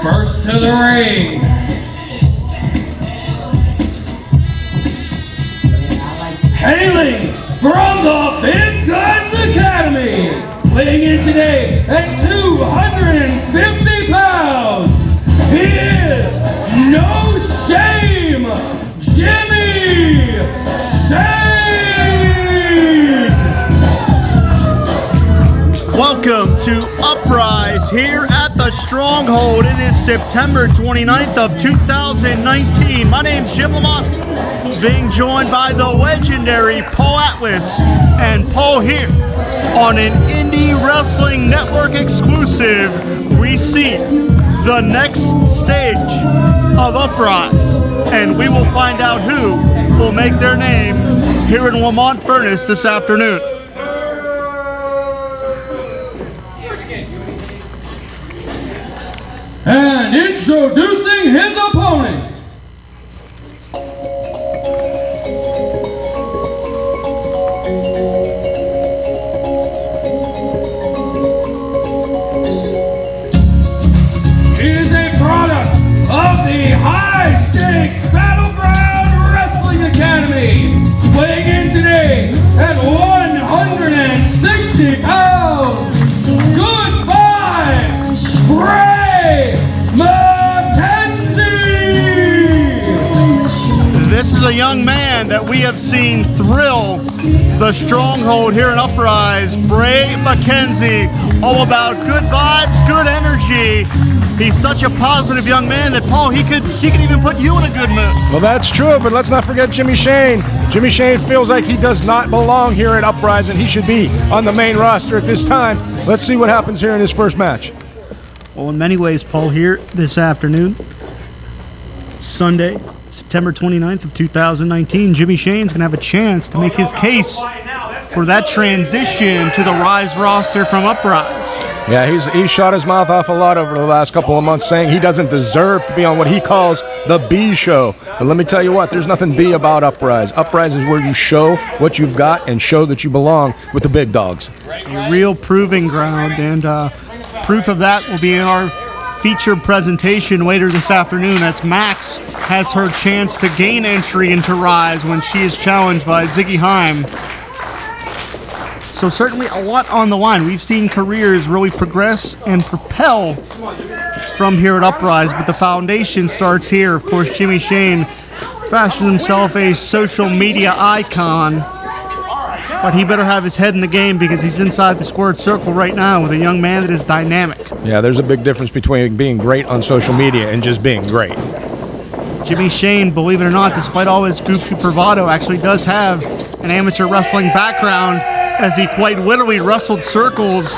First to the ring, hailing from the Big Guns Academy, weighing in today at 250 pounds, he is No Shame, Jimmy Shane! Welcome to Uprise here at the Stronghold. It is September 29th of 2019. My name's Jim Lamont, being joined by the legendary Paul Atlas, and Paul here on an Indie Wrestling Network exclusive. We see the next stage of Uprise, and we will find out who will make their name here in Lamont Furnace this afternoon. And introducing his opponent, he is a product of the High Stakes Battleground Wrestling Academy, weighing in today at 160 pounds. Good vibes, Bray McKenzie! This is a young man that we have seen thrill the Stronghold here in Uprise. Bray McKenzie, all about good vibes, good energy. He's such a positive young man that, Paul, he could even put you in a good mood. Well, that's true, but let's not forget Jimmy Shane. Jimmy Shane feels like he does not belong here at Uprise, and he should be on the main roster at this time. Let's see what happens here in his first match. Well, in many ways, Paul, here this afternoon, Sunday, September 29th of 2019, Jimmy Shane's going to have a chance to make his case for that transition to the Rise roster from Uprise. Yeah, he's shot his mouth off a lot over the last couple of months, saying he doesn't deserve to be on what he calls the B show. But let me tell you what, there's nothing B about Uprise. Uprise is where you show what you've got and show that you belong with the big dogs. A real proving ground, and proof of that will be in our featured presentation later this afternoon, as Max has her chance to gain entry into Rise when she is challenged by Ziggy Heim. So certainly a lot on the line. We've seen careers really progress and propel from here at Uprise, but the foundation starts here. Of course, Jimmy Shane fashioned himself a social media icon, but he better have his head in the game because he's inside the squared circle right now with a young man that is dynamic. Yeah, there's a big difference between being great on social media and just being great. Jimmy Shane, believe it or not, despite all his goofy bravado, actually does have an amateur wrestling background, as he quite literally wrestled circles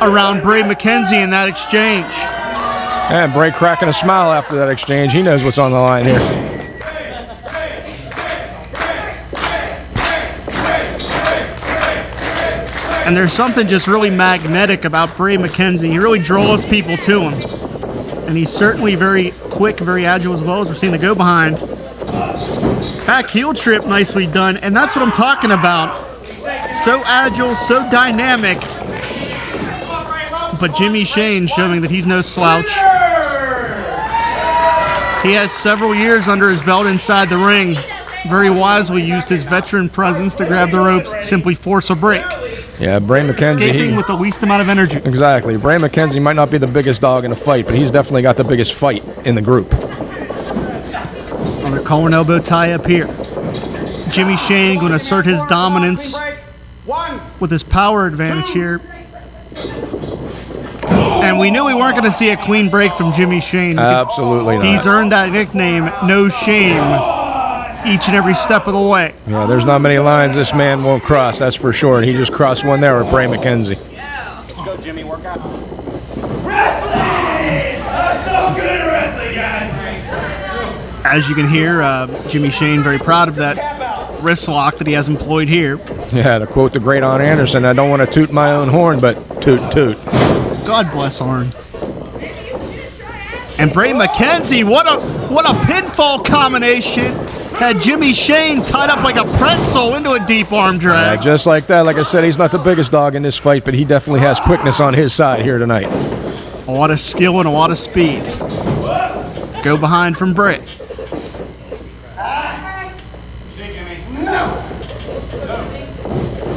around Bray McKenzie in that exchange. And Bray cracking a smile after that exchange. He knows what's on the line here. And there's something just really magnetic about Bray McKenzie. He really draws people to him. And he's certainly very quick, very agile as well, as we're seeing the go behind. Back heel trip, nicely done. And that's what I'm talking about. So agile, so dynamic. But Jimmy Shane showing that he's no slouch. He has several years under his belt inside the ring. Very wisely used his veteran presence to grab the ropes and simply force a break. Yeah, Bray McKenzie. Escaping with the least amount of energy. Exactly. Bray McKenzie might not be the biggest dog in a fight, but he's definitely got the biggest fight in the group. Another collar and elbow tie up here. Jimmy Shane going to assert his dominance with his power advantage here. And we knew we weren't going to see a clean break from Jimmy Shane. Absolutely not. He's earned that nickname, No Shame, each and every step of the way. Yeah, there's not many lines this man won't cross, that's for sure. And he just crossed one there with Bray McKenzie. Let's go, Jimmy. Work out. Wrestling! That's so good at wrestling, guys! As you can hear, Jimmy Shane very proud of that wrist lock that he has employed here. Yeah, to quote the great Arn Anderson, I don't want to toot my own horn, but toot toot. God bless Arn. And Bray McKenzie, what a pinfall combination. Had Jimmy Shane tied up like a pretzel into a deep arm drag. Yeah, just like that. Like I said, he's not the biggest dog in this fight, but he definitely has quickness on his side here tonight. A lot of skill and a lot of speed. Go behind from Bray.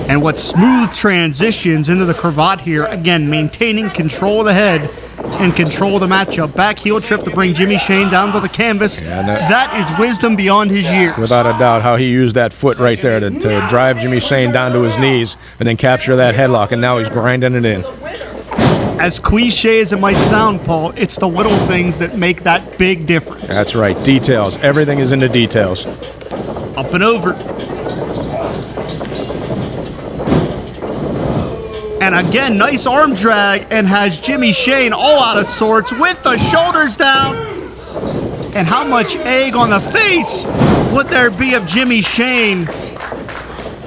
And what smooth transitions into the cravat here. Again, maintaining control of the head and control of the matchup. Back heel trip to bring Jimmy Shane down to the canvas. That is wisdom beyond his years. Without a doubt, how he used that foot right there to drive Jimmy Shane down to his knees and then capture that headlock, and now he's grinding it in. As cliche as it might sound, Paul, it's the little things that make that big difference. That's right. Details. Everything is in the details. Up and over. And again, nice arm drag, and has Jimmy Shane all out of sorts with the shoulders down. And how much egg on the face would there be of Jimmy Shane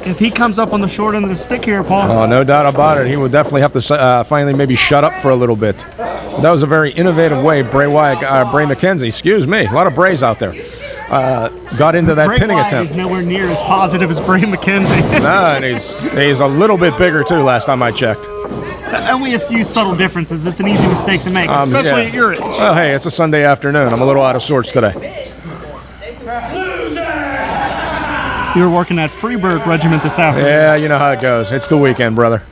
if he comes up on the short end of the stick here, Paul? Oh, no doubt about it. He will definitely have to finally maybe shut up for a little bit. That was a very innovative way Bray McKenzie, excuse me, a lot of Brays out there, got into that Bray pinning Wyatt attempt. is nowhere near as positive as Bray McKenzie. Nah, and he's a little bit bigger too last time I checked. Only a few subtle differences. It's an easy mistake to make, especially at your age. Well, hey, it's a Sunday afternoon. I'm a little out of sorts today. You were working at Freeburg Regiment this afternoon. Yeah, you know how it goes. It's the weekend, brother.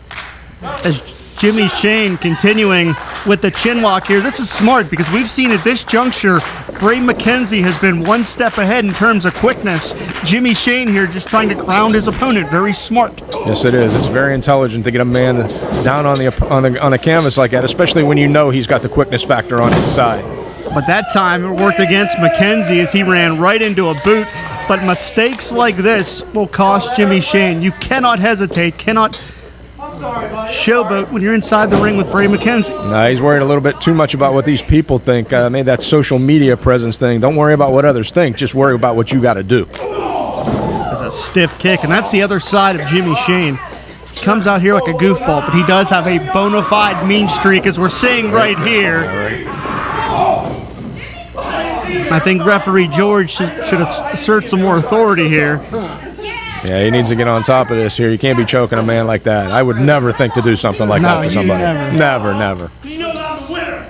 As Jimmy Shane continuing with the chin lock here. This is smart because we've seen at this juncture, Bray McKenzie has been one step ahead in terms of quickness. Jimmy Shane here just trying to ground his opponent. Very smart. Yes, it is. It's very intelligent to get a man down on the canvas like that, especially when you know he's got the quickness factor on his side. But that time it worked against McKenzie as he ran right into a boot. But mistakes like this will cost Jimmy Shane. You cannot hesitate, cannot showboat when you're inside the ring with Bray McKenzie. No, he's worried a little bit too much about what these people think. Made that social media presence thing. Don't worry about what others think. Just worry about what you got to do. There's a stiff kick, and that's the other side of Jimmy Shane. He comes out here like a goofball, but he does have a bona fide mean streak, as we're seeing right here. I think referee George should assert some more authority here. Yeah, he needs to get on top of this here. You can't be choking a man like that. I would never think to do something like that to somebody. Never. You know I'm the winner.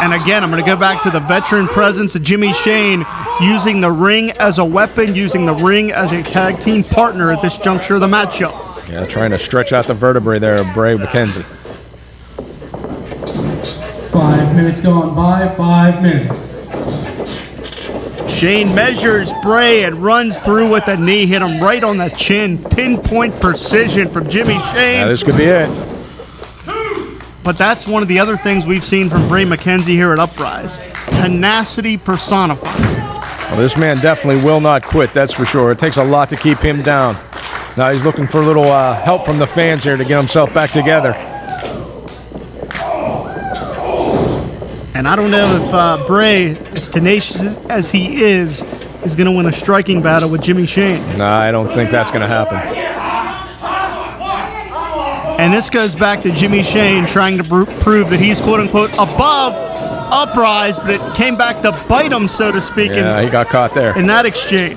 And again, I'm going to go back to the veteran presence of Jimmy Shane, using the ring as a weapon, using the ring as a tag team partner at this juncture of the matchup. Yeah, trying to stretch out the vertebrae there of Bray McKenzie. 5 minutes gone by, 5 minutes. Shane measures Bray and runs through with a knee, hit him right on the chin. Pinpoint precision from Jimmy Shane. Yeah, this could be it. But that's one of the other things we've seen from Bray McKenzie here at Uprise. Tenacity personified. Well, this man definitely will not quit, that's for sure. It takes a lot to keep him down. Now he's looking for a little help from the fans here to get himself back together. And I don't know if Bray, as tenacious as he is going to win a striking battle with Jimmy Shane. Nah, I don't think that's going to happen. And this goes back to Jimmy Shane trying to prove that he's quote-unquote above Uprise, but it came back to bite him, so to speak. Yeah, he got caught there. In that exchange.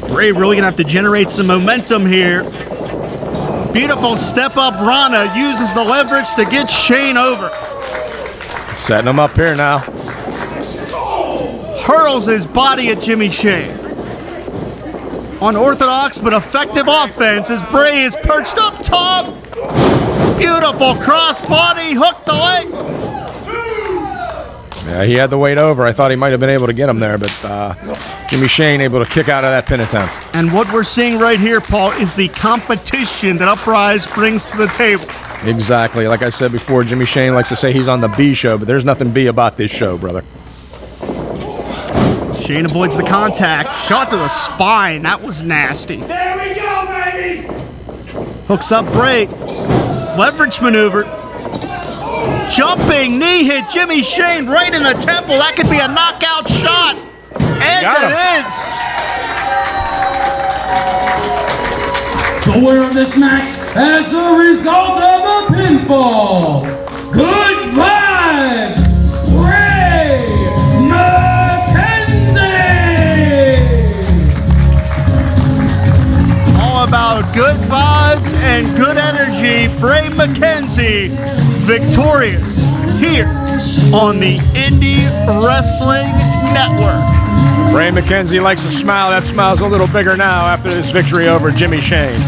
Bray really going to have to generate some momentum here. Beautiful step-up Rana uses the leverage to get Shane over. Setting him up here now. Hurls his body at Jimmy Shane. Unorthodox but effective offense as Bray is perched up top. Beautiful crossbody, hooked the leg. Yeah, he had the weight over. I thought he might have been able to get him there, but Jimmy Shane able to kick out of that pin attempt. And what we're seeing right here, Paul, is the competition that Uprise brings to the table. Exactly. Like I said before, Jimmy Shane likes to say he's on the B show, but there's nothing B about this show, brother. Shane avoids the contact. Shot to the spine. That was nasty. There we go, baby! Hooks up Bray. Leverage maneuver. Jumping knee hit Jimmy Shane right in the temple. That could be a knockout shot. And it is. The winner of this match as a result of a pinfall. Good vibes, Bray McKenzie! Bray McKenzie victorious here on the Indie Wrestling Network. Bray McKenzie likes to smile. That smile's a little bigger now after this victory over Jimmy Shane.